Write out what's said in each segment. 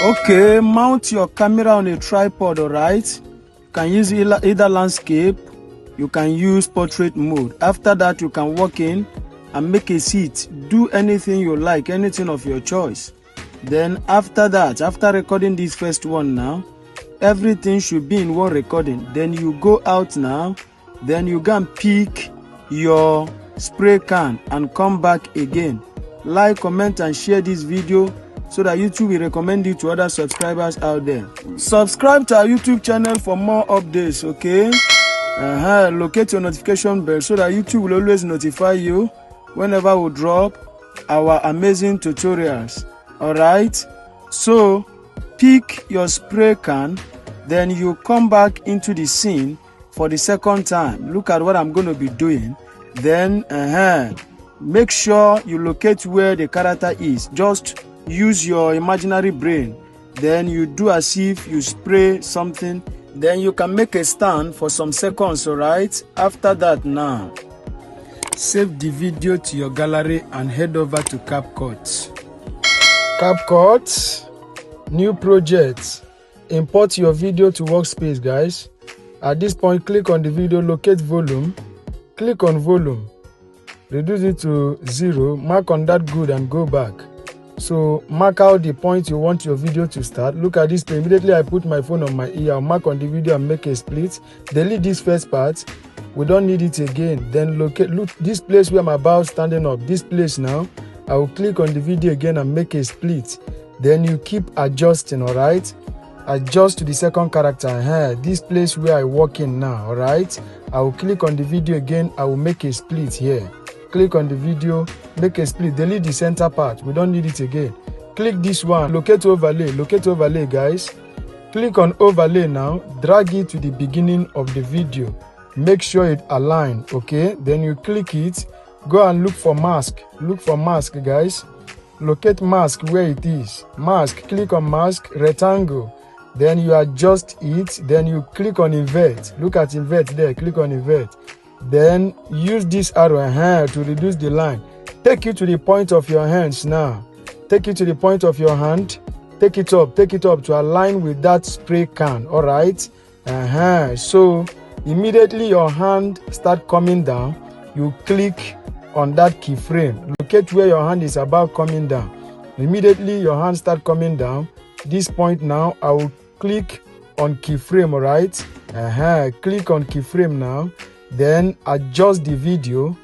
Okay, mount your camera on a tripod, alright? You can use either landscape, you can use portrait mode. After that, you can walk in and make a seat. Do anything you like, anything of your choice. Then after that, after recording this first one now, everything should be in one recording. Then you go out now, then you go and pick your spray can and come back again. Like, comment and share this video so that YouTube will recommend it to other subscribers out there. Subscribe to our YouTube channel for more updates, okay? Locate your notification bell so that YouTube will always notify you whenever we drop our amazing tutorials. Alright? So, pick your spray can, then you come back into the scene for the second time. Look at what I'm going to be doing. Then, make sure you locate where the character is. Just use your imaginary brain. Then you do as if you spray something. Then you can make a stand for some seconds, alright? After that now, save the video to your gallery and head over to Capcut. Capcut, new project. Import your video to workspace, guys. At this point, click on the video, locate volume. Click on volume. Reduce it to 0. Mark on that good and go back. So mark out the point you want your video to start. Look at this play. Immediately I put my phone on my ear. I'll mark on the video and make a split. Delete this first part. We don't need it again. Then look this place where I'm about standing up. This place now. I will click on the video again and make a split. Then you keep adjusting, alright? Adjust to the second character. This place where I walk in now, alright? I will click on the video again. I will make a split here. Click on the video, make a split, delete the center part, we don't need it again. Click this one, locate overlay guys. Click on overlay now, drag it to the beginning of the video. Make sure it aligns, okay? Then you click it, go and look for mask guys. Locate mask where it is. Mask, click on mask, rectangle. Then you adjust it, then you click on invert. Look at invert there, click on invert. Then use this arrow to reduce the line. Take it to the point of your hands now. Take it to the point of your hand. Take it up to align with that spray can. Alright. So immediately your hand start coming down. You click on that keyframe. Locate where your hand is about coming down. Immediately your hand start coming down. This point now, I will click on keyframe. Alright. Click on keyframe now. Then adjust the video.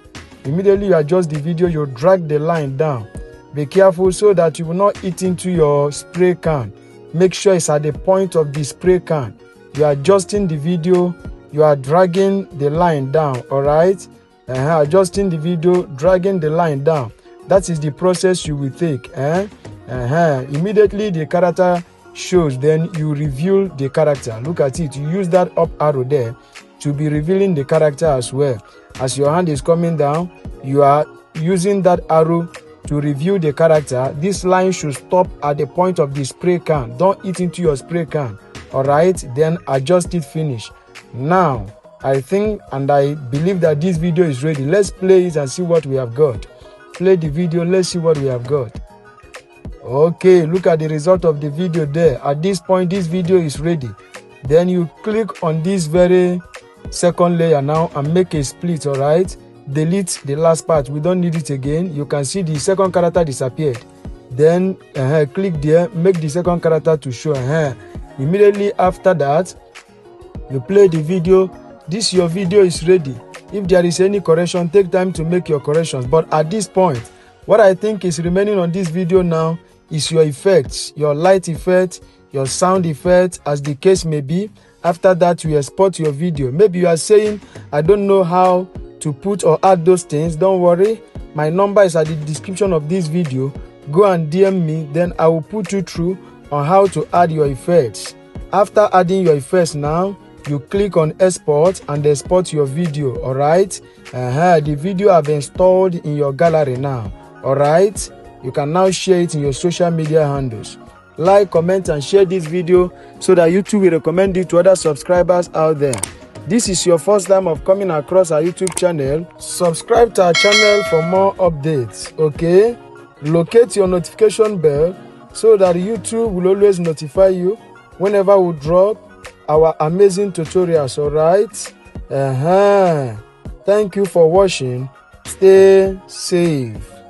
Immediately you adjust the video, you drag the line down. Be careful so that you will not eat into your spray can. Make sure it's at the point of the spray can. You are adjusting the video, you are dragging the line down, alright? Adjusting the video, dragging the line down. That is the process you will take. Immediately the character shows, then you reveal the character. Look at it, you use that up arrow there to be revealing the character as well. As your hand is coming down, you are using that arrow to review the character. This line should stop at the point of the spray can. Don't eat into your spray can. Alright, then adjust it, finish. Now, I think and I believe that this video is ready. Let's play it and see what we have got. Play the video, let's see what we have got. Okay, look at the result of the video there. At this point, this video is ready. Then you click on this very second layer now and make a split, alright? Delete the last part, we don't need it again. You can see the second character disappeared. Then click there, make the second character to show. Immediately after that, you play the video. This your video is ready. If there is any correction, take time to make your corrections. But at this point, what I think is remaining on this video now is your effects, your light effect, your sound effect, as the case may be. After that, you export your video. Maybe you are saying, I don't know how to put or add those things. Don't worry. My number is at the description of this video. Go and DM me. Then I will put you through on how to add your effects. After adding your effects now, you click on export and export your video. Alright. The video I've installed in your gallery now. Alright. You can now share it in your social media handles. Like, comment and share this video so that YouTube will recommend it to other subscribers out there. This is your first time of coming across our YouTube channel. Subscribe to our channel for more updates, okay? Locate your notification bell so that YouTube will always notify you whenever we drop our amazing tutorials. Alright? Thank you for watching. Stay safe.